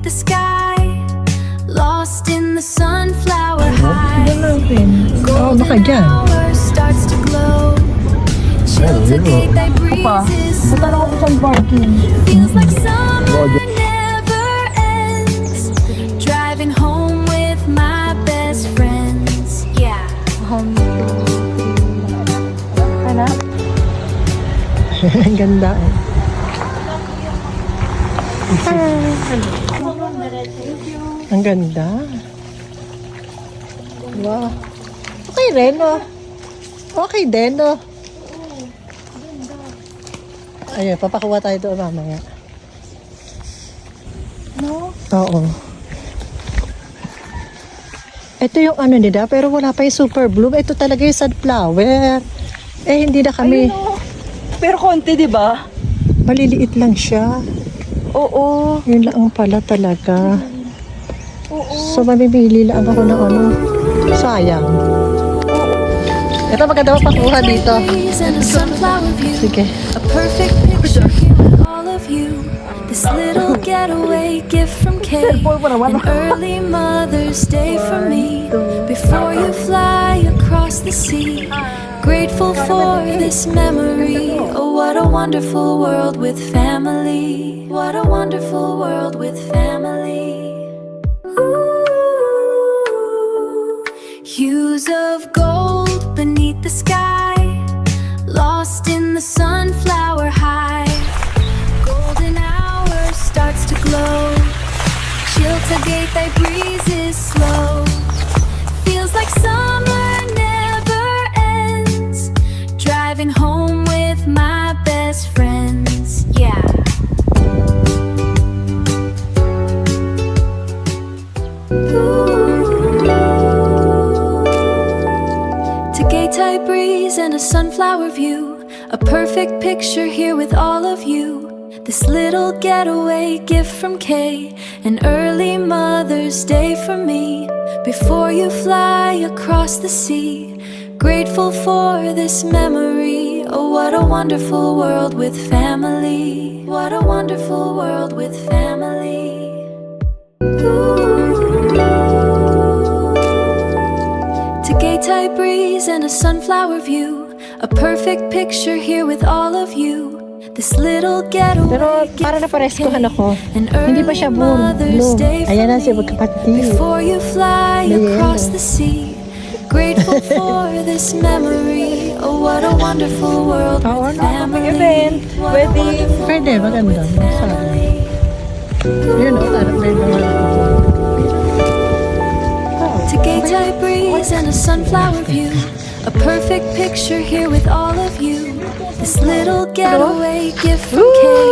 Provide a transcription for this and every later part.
beneath the sky, lost in the sunflower high. Golden hour starts to glow. Chill to gate thy breezes slow. Feels like summer never ends. Driving home with my best friends. Yeah. Ang ganda eh. Ang ganda. Wow. Okay rin, oh. Okay din, oh. Ayun, papakuha tayo doon mamaya. No? Oo. Ito yung ano nila, pero wala pa yung super bloom. Ito talaga yung sunflower. Eh, hindi na kami. Ayun, oh. Pero konti, di ba? Maliliit lang siya. Oo. Yun lang pala talaga. Oo. So, mamimili lang ako ng ano. Sayang. Ito maganda pakuha dito. Sige. A perfect picture here with all of you. This little getaway gift from Kay. An early Mother's Day for me. Before you fly across the sea. Grateful for this memory. Oh, what a wonderful world with family. What a wonderful world with family. Ooh, hues of gold beneath the sky, lost in the sunflower high. Golden hour starts to glow. Chill to gate thy breezes slow. Feels like summer never ends. Driving home with my best friends. Yeah. Tagaytay breeze and a sunflower view. A perfect picture here with all of you. This little getaway gift from Kay. An early Mother's Day for me. Before you fly across the sea. Grateful for this memory. Oh, what a wonderful world with family. What a wonderful world with family. Tagaytay breeze and a sunflower view. A perfect picture here with all of you. This little getaway. Pero para na pareskohan ako. Hindi pa siya bloom. Ayan na siya magkapatid. Before you fly across the sea. Grateful for this memory. Oh, what a wonderful world with family. Event, wedding. Pwede, maganda. Sabi. Yun o, parang may mga Tagaytay breeze and a sunflower view. A perfect picture here with all of you. This little getaway gift from Kay.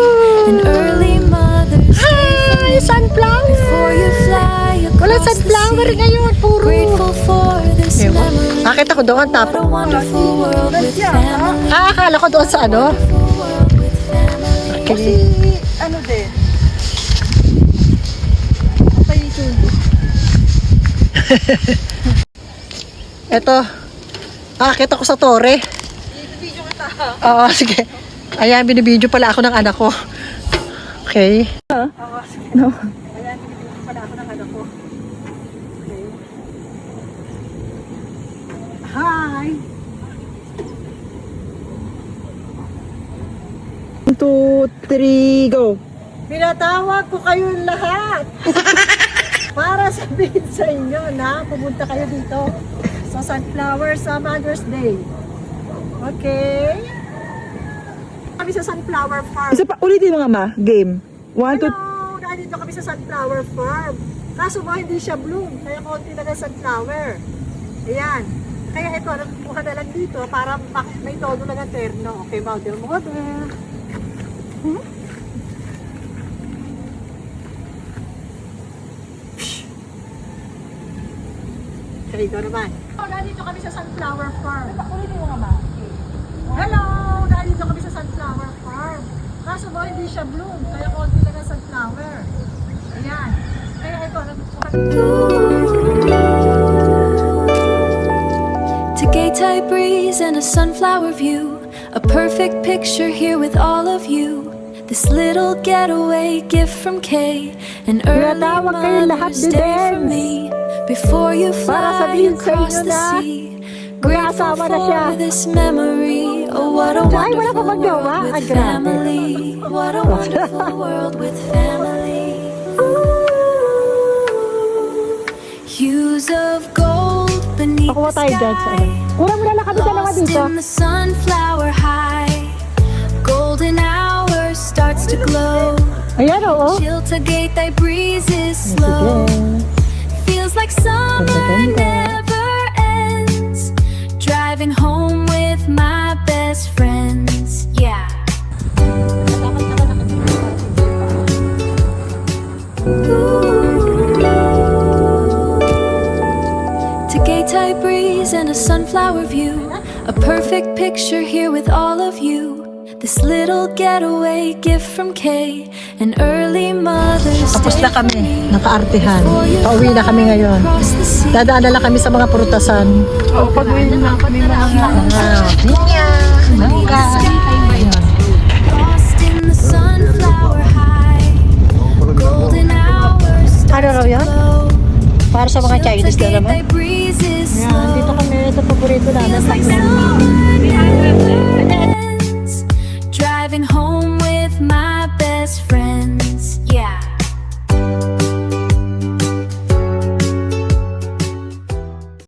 An early Mother's Day for me. sunflower! Before you fly Wala across the sunflower sea. ngayon, puro. Grateful for this memory. Bakit ako doon What a tapos? wonderful world with family. Akala ko doon sa ano? Wonderful world with family. Kasi, ano din? Okay, sundo. Ito. Akit ako sa tore. Video kita. Oo, sige. Ayan, binibidyo pala ako ng anak ko. Okay. No. Ayan, binibidyo pala ako ng anak ko. Okay. Hi! 1, 2, 3, go. Pinatawag ko kayong lahat. Para sabihin sa inyo na pumunta kayo dito sa Sunflower sa Mother's Day. Okay? Kami sa Sunflower Farm. Isa pa, ulitin mo nga ma, game. 1, 2, Hello! Nandito kami sa Sunflower Farm. Kaso ba hindi siya bloom, kaya konti na ng sunflower. Ayan. Kaya ito, nagkuha na lang dito para may todo lang ang terno. Okay, model. Kaya ito naman. Nandito kami sa Sunflower Farm. ulitin mo nga ma. Hello! Nandito kami sa Sunflower Farm. Kaso ba hindi siya bloom, kaya konti lang ang sunflower. Ayan. Kaya ito, nagkuha Tagaytay breeze and a sunflower view. A perfect picture here with all of you. This little getaway gift from Kay. An early Tinatawag kayo lahat, Mother's Day for Didens. me. Before you Para fly sabihin sa across inyo the na sea. Grateful mag-aasawa na siya. for this memory. Oh, what a Ay, wala pa wonderful magjowa? world Ay, with grabe. family. What a wonderful world with family. Hues of gold beneath Pakuha the tayo dyan sa ano. sky. Kulang mo na lang kami dalawa Lost dito. in the sunflower high. Golden hour starts to glow. Ayan, oo. Chill to gate thy breezes slow. Feels like summer Ganda. never ends. Driving home with my best friends. Yeah. To gay breeze and a sunflower view. A perfect picture here with all of you. This little getaway gift from Kay. An early Mother's Tapos Day na kami, for me. nakaartehan. Before you Pauwi na kami fly ngayon. across the sea. Dadaan na lang kami sa mga prutasan. Oo, pag-uwi na kami mga Pinya, mangga. Lost in the sunflower high. Golden hours Ano raw yan? glow. Para sa mga Chinese na naman. Breezes Yan, dito kami. Ito paborito namin. Feels like summer never